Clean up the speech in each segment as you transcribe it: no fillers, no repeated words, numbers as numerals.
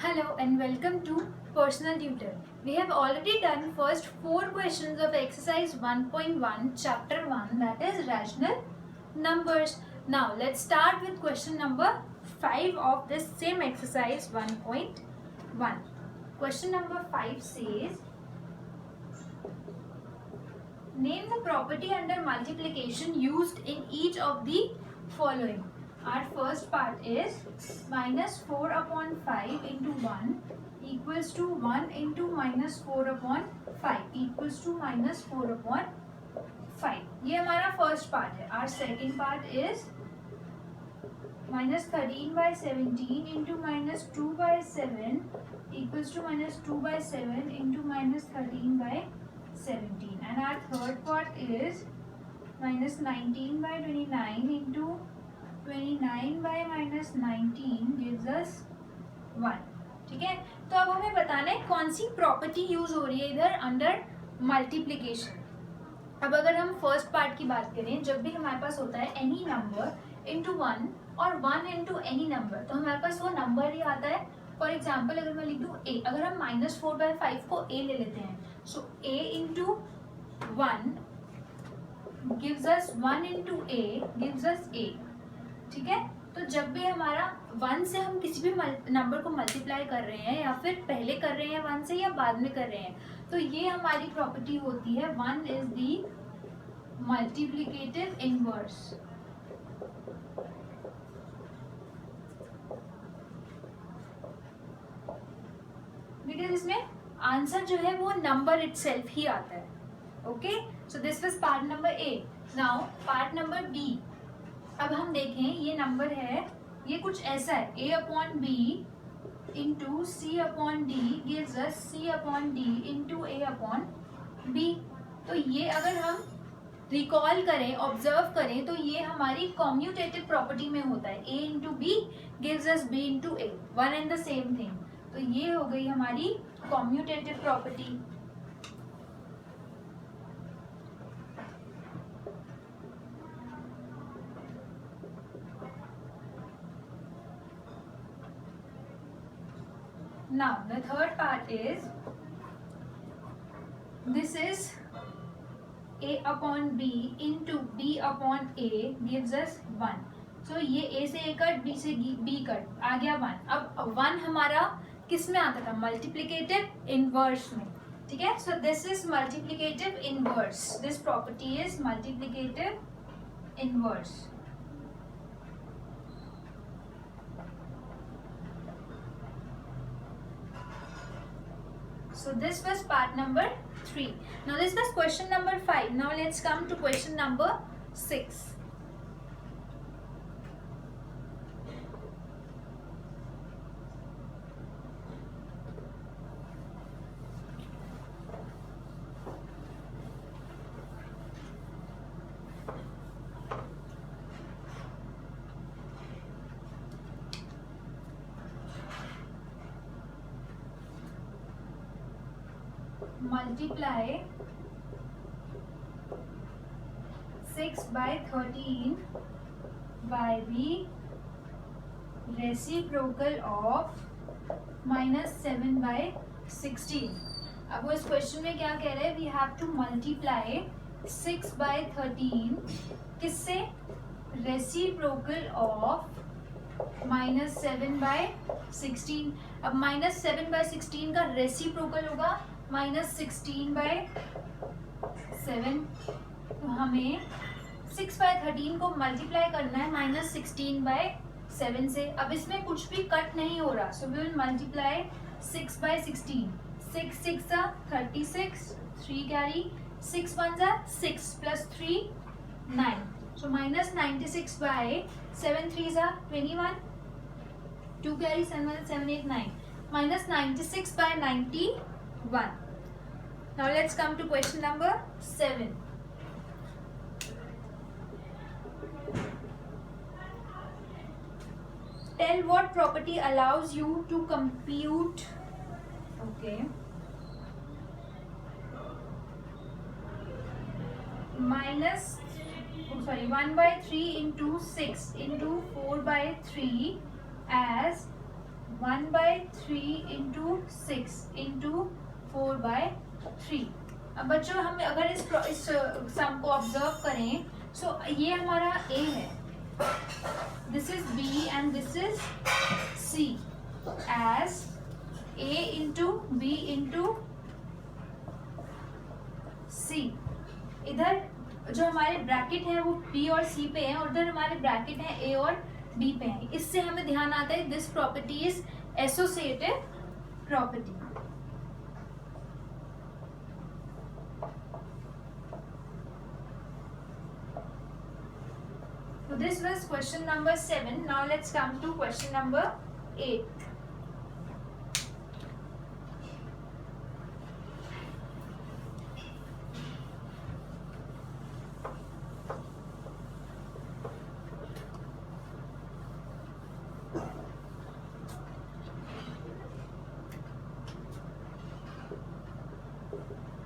Hello and welcome to Personal Tutor. We have already done first 4 questions of exercise 1.1 chapter 1, that is rational numbers. Now let's start with question number 5 of this same exercise 1.1. Question number 5 says, name the property under multiplication used in each of the following. Our first part is minus 4 upon 5 into 1 equals to 1 into minus 4 upon 5 equals to minus 4 upon 5. ये हमारा first part है. Our second part is minus 13 by 17 into minus 2 by 7 equals to minus 2 by 7 into minus 13 by 17. And our third part is minus 19 by 29 into 29 by minus 19 gives us 1. ठीक है, तो अब हमें बताना है कौन सी प्रॉपर्टी यूज हो रही है इधर अंडर मल्टीप्लिकेशन. अब अगर हम फर्स्ट पार्ट की बात करें, जब भी हमारे पास होता है एनी नंबर इनटू 1 और 1 इनटू एनी नंबर, तो हमारे पास वो नंबर ही आता है. फॉर एग्जाम्पल अगर मैं लिख दूँ a, अगर हम माइनस 4/5 को a ले लेते हैं, सो a into 1 gives us 1 into a gives us a. ठीक है, तो जब भी हमारा 1 से हम किसी भी नंबर को मल्टीप्लाई कर रहे हैं या फिर पहले कर रहे हैं 1 से या बाद में कर रहे हैं, तो ये हमारी प्रॉपर्टी होती है 1 is the multiplicative inverse. Because इसमें आंसर जो है वो नंबर इटसेल्फ ही आता है. Okay, so this was part number A. Now part number B. अब हम देखें, ये नंबर है, ये कुछ ऐसा है, a upon B into C upon D gives us C upon D into A upon B. तो ये अगर हम रिकॉल करें, ऑब्जर्व करें, तो ये हमारी कॉम्यूटेटिव प्रॉपर्टी में होता है. a into B gives us b into A, one and the same thing. तो ये हो गई हमारी commutative property. Now the third part is, this is a upon b into b upon a gives us 1. So ये a से a cut, b से b cut, आ गया 1. अब 1 हमारा किस में आता था? मल्टीप्लिकेटिव इनवर्स में. ठीक है, so this is multiplicative inverse. This property is multiplicative inverse. So this was part number 3. Now this was question number 5. Now let's come to question number 6. Multiply 6 by 13 by the reciprocal of minus 7 by 16. अब वो इस question में क्या कह रहे हैं? We have to multiply 6 by 13 किससे? Reciprocal of minus 7 by 16. अब minus 7 by 16 का रेसिप्रोकल होगा minus 16 by 7. तो हमें 6 by 13 को मल्टीप्लाई करना है minus 16 by 7 से. अब इसमें कुछ भी कट नहीं हो रहा, so we will multiply 6 by 16. 6 6 36, 3 carry, 6 1 6 plus 3 9. So minus 96 by 7 3 21, 2 carry, 7 1 7 8 9. Minus 96 by 91. Now let's come to question number 7. Tell what property allows you to compute, okay, minus 1/3 into 6 into 4/3 as 1/3 into 6 into 4/3। अब बच्चों हम अगर इस सम को observe करें, सो ये हमारा A है, this is B and this is C, as A into B into C. इधर जो हमारे ब्रैकेट है वो बी और सी पे है, और उधर हमारे ब्रैकेट है ए और बी पे है। इससे हमें ध्यान आता है this property is associative property. So this was question number 7. Now let's come to question number 8.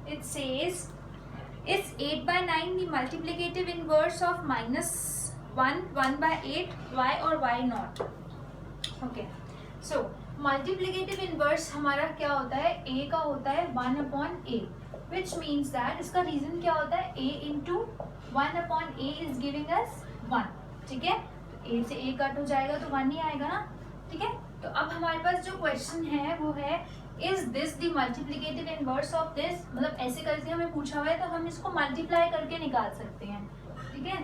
It says, is 8/9 the multiplicative inverse of -1, 1/8, y or y not? Okay, so multiplicative inverse हमारा क्या होता है, a का होता है 1/a, which means that इसका reason क्या होता है, a into 1/a is giving us 1। ठीक है, तो a से a कट हो जाएगा तो 1 ही आएगा ना। ठीक है, तो अब हमारे पास जो क्वेश्चन है वो है, is this the multiplicative inverse of this, मतलब ऐसे करके हमें पूछा हुआ है तो हम इसको मल्टीप्लाई करके निकाल सकते हैं। ठीक है,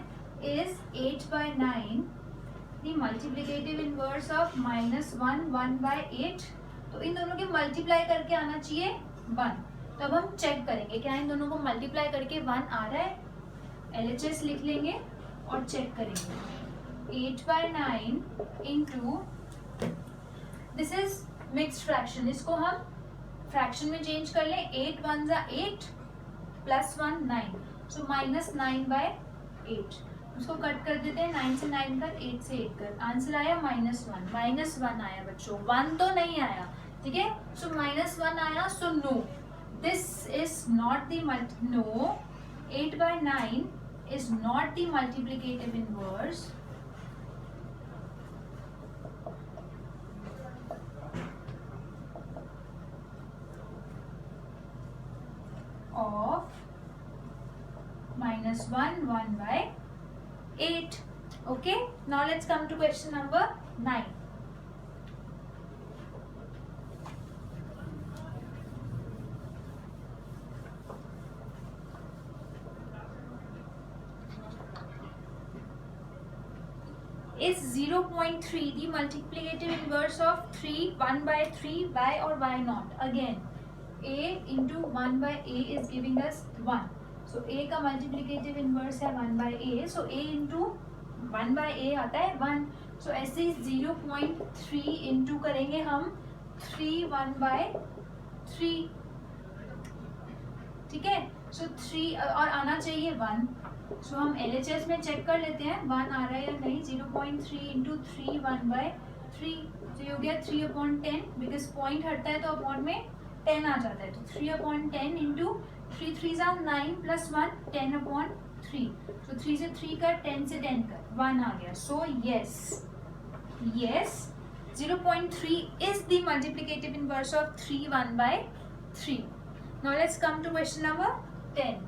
is 8/9 the multiplicative inverse of -1, 1/8, तो इन दोनों के मल्टीप्लाई करके आना चाहिए 1। तो अब हम चेक करेंगे क्या इन दोनों को मल्टीप्लाई करके 1 आ रहा है, LHS लिख लेंगे और चेक करेंगे। 8/9 into, this is mixed fraction, इसको हम फ्रैक्शन में चेंज कर लें, 8 1 ज़ा 8 प्लस 1 9, सो -9/8। उसको कट कर देते हैं, 9 से 9 कर, 8 से 8 कर, आंसर आया -1 आया बच्चों, 1 तो नहीं आया। ठीक है, सो -1 आया, so no, this is not the no, 8/9 is not the multiplicative inverse of -1, 1/8. Okay, now let's come to question number 9. Is 0.3 the multiplicative inverse of 3, 1/3, y or y not? Again, a into 1/a is giving us 1. So a का multiplicative inverse है 1/a, so a into 1/a आता है 1. So ऐसे 0.3 into करेंगे हम 3 1/3. ठीक है, so 3 और आना चाहिए 1. सो हम LHS में चेक कर लेते हैं 1 आ रहा है या नहीं। 0.3 इंटू 3 1/3, तो ये हो गया 3/10, बिकॉज पॉइंट हटता है तो अपॉन में 10 आ जाता है, तो 3/10 इंटू 3 3 ज़ा 9 प्लस 1 10/3, तो 3 से 3 कर, 10 से 10 कर, 1 आ गया। सो yes 0.3 is the multiplicative inverse of 3 1/3. Now let's come to question number 10.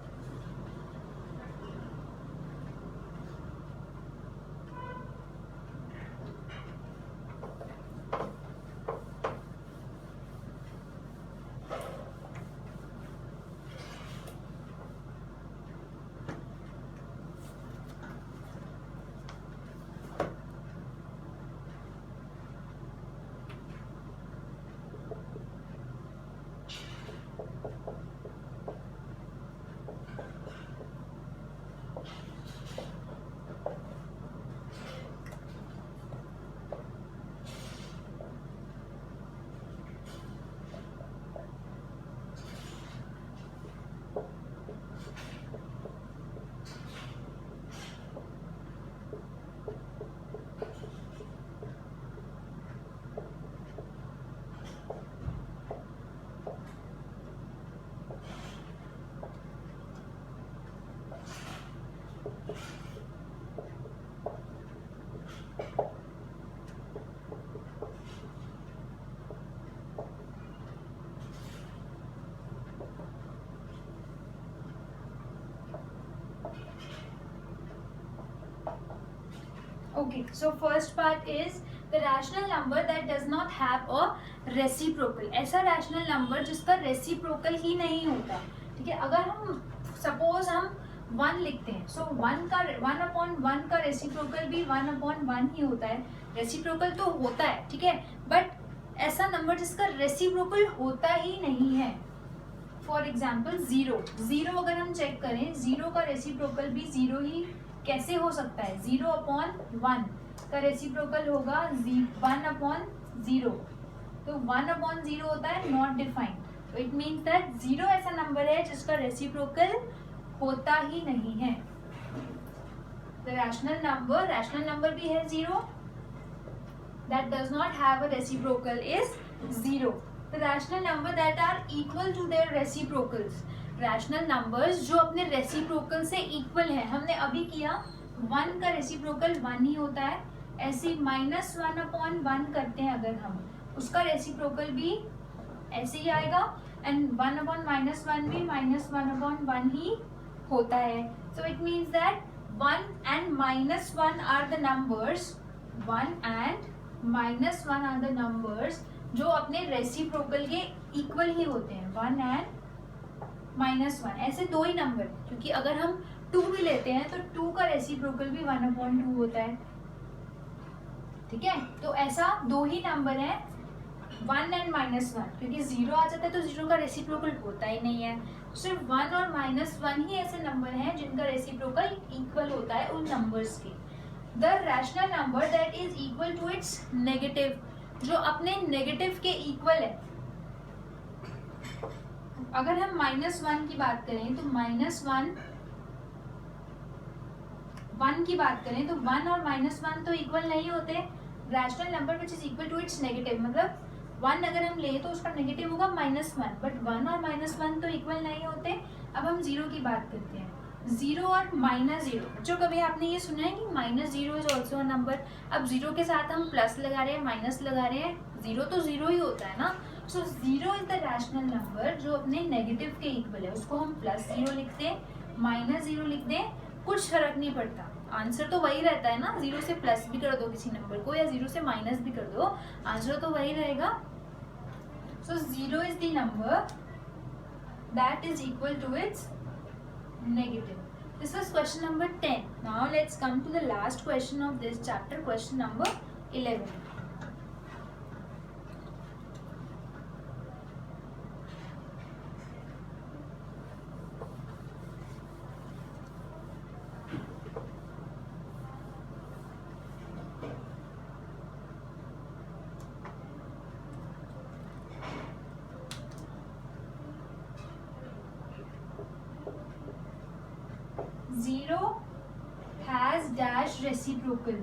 Okay, so first part is the rational number that does not have a reciprocal. ऐसा rational number जिसका reciprocal ही नहीं होता, ठीक है. अगर हम suppose हम 1 लिखते हैं, so 1/1 का reciprocal भी 1/1 ही होता है. reciprocal तो होता है, ठीक है, but ऐसा number जिसका reciprocal होता ही नहीं है. फॉर एग्जाम्पल 0 अगर हम चेक करें, 0 का रेसिप्रोकल भी 0 ही कैसे हो सकता है. 0/1 का रेसिप्रोकल होगा 1/0. तो 1/0 होता है नॉट डिफाइंड. तो इट मीन्स दैट 0 ऐसा नंबर है जिसका रेसिप्रोकल होता ही नहीं है. द रैशनल नंबर भी है 0 that does not have a reciprocal is 0. The rational number that are equal to their reciprocals. Rational numbers जो अपने reciprocal से equal है. हमने अभी किया 1 का reciprocal 1 ही होता है. ऐसे -1/1 करते हैं अगर हम, उसका reciprocal भी ऐसे ही आएगा. and 1/-1 भी -1/1 ही होता है. So it means that 1 and -1 are the numbers. 1 and -1 are the numbers जो अपने रेसिप्रोकल के इक्वल ही होते हैं. 1 and -1 ऐसे दो ही नंबर, क्योंकि अगर हम 2 भी लेते हैं तो 2 का रेसिप्रोकल भी 1/2 होता है, ठीक है. तो ऐसा दो ही नंबर है 1 and -1, क्योंकि 0 आ जाता है तो 0 का रेसिप्रोकल होता ही नहीं है. सिर्फ 1 और -1 ही ऐसे नंबर हैं जिनका रेसिप्रोकल इक्वल होता है उन नंबर्स के. The rational number that is equal to its negative, जो अपने नेगेटिव के इक्वल है. अगर हम -1 की बात करें तो -1 की बात करें तो 1 और -1 तो इक्वल नहीं होते. Rational number which is equal to its negative, मतलब 1 अगर हम ले तो उसका नेगेटिव होगा -1, बट 1 और -1 तो इक्वल नहीं होते. अब हम 0 की बात करते हैं. 0 और -0, जो कभी आपने ये सुना है कि -0 इज ऑल्सो अ नंबर. अब 0 के साथ हम प्लस लगा रहे हैं, माइनस लगा रहे हैं, 0 तो 0 ही होता है ना. सो 0 इज द रैशनल नंबर जो अपने नेगेटिव के इक्वल है. उसको हम +0 लिख दें, -0 लिख दें, कुछ फर्क नहीं पड़ता, आंसर तो वही रहता है ना. 0 से प्लस भी कर दो किसी नंबर को या 0 से माइनस भी कर दो, आंसर तो वही रहेगा. So 0 is the number that is equal to its negative. This was question number 10. Now let's come to the last question of this chapter, question number 11. Zero has dash reciprocal.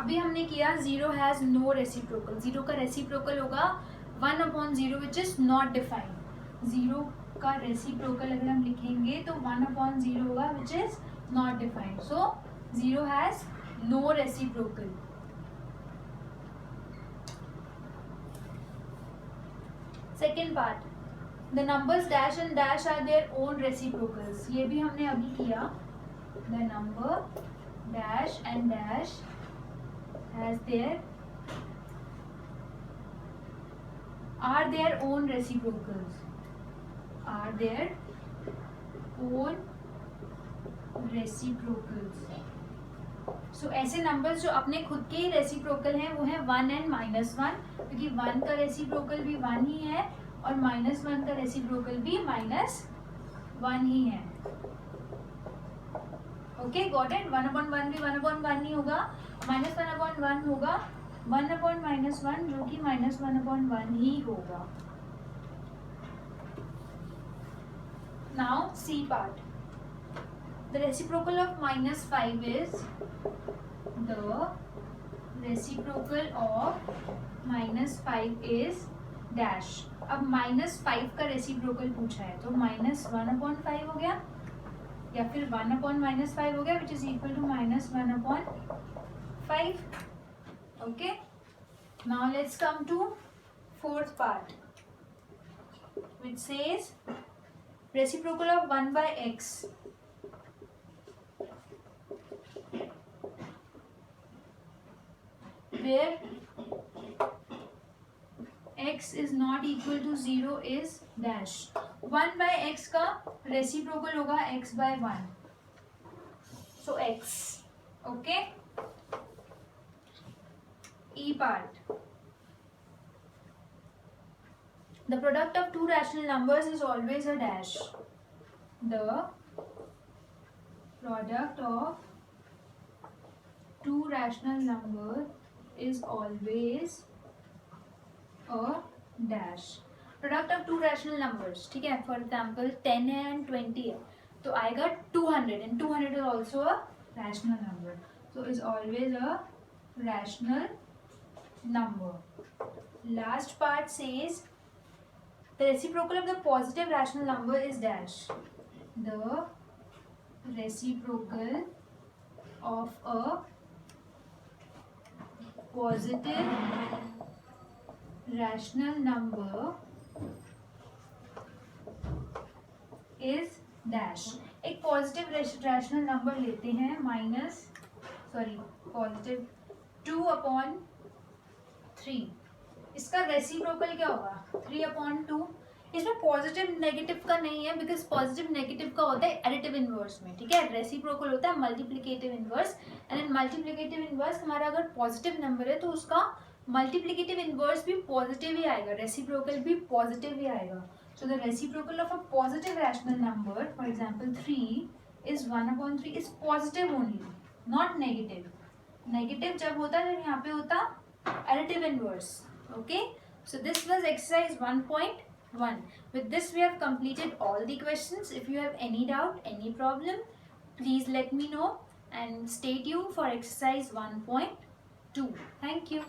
अभी हमने किया 0 has no reciprocal. 0 का reciprocal होगा 1/0 which is not defined. 0 का reciprocal अगर हम लिखेंगे तो 1/0 होगा which is not defined. So 0 has no reciprocal. Second part, the numbers dash and dash are their own reciprocals. ये भी हमने अभी किया. The number dash and dash has their own reciprocals. Are their own reciprocals. So ऐसे numbers जो अपने खुद के ही रेसिप्रोकल हैं वो है 1 and -1, क्योंकि 1 का रेसिप्रोकल भी 1 ही है और -1 का रेसिप्रोकल भी -1 ही है. Okay, got it. 1/1 भी 1/1 ही होगा, -1/1 होगा 1/-1 जो कि -1/1 ही होगा. Now C part. The reciprocal of -5 is the reciprocal of -5 is dash. अब -5 का रेसिप्रोकल पूछा है तो -1/5 हो गया या फिर 1/-5 हो गया which is equal to -1/5. Okay. Now let's come to fourth part which says reciprocal of 1/x. where x is not equal to 0 is dash. 1 by x का reciprocal होगा x by 1, so x. Okay. E part. The product of two rational numbers is always a dash. The product of two rational number is always a dash. Product of to rational numbers, ठीक है, for example 10 है and 20 है, तो आएगा 200 and 200 is also a rational number, so is always a rational number. Last part says the reciprocal of the positive rational number is dash. The reciprocal of a positive rational number is dash. एक positive rational number लेते हैं positive 2/3. इसका reciprocal क्या होगा 3/2. इसमें positive negative का नहीं है, बिकॉज पॉजिटिव नेगेटिव का होता है एडिटिव इनवर्स में, ठीक है. रेसिप्रोकल होता है multiplicative inverse, and in multiplicative inverse हमारा अगर पॉजिटिव नंबर है तो उसका मल्टीप्लिकेटिव इनवर्स भी पॉजिटिव ही आएगा, रेसिप्रोकल भी पॉजिटिव ही आएगा. So the reciprocal of a positive rational number, for example 3 is 1/3 is positive only, not negative. Negative जब होता है जब यहाँ पे होता additive inverse. Okay, so this was exercise 1.1. With this we have completed all the questions. If you have any doubt, any problem, please let me know and stay tuned for exercise 1.2. Thank you.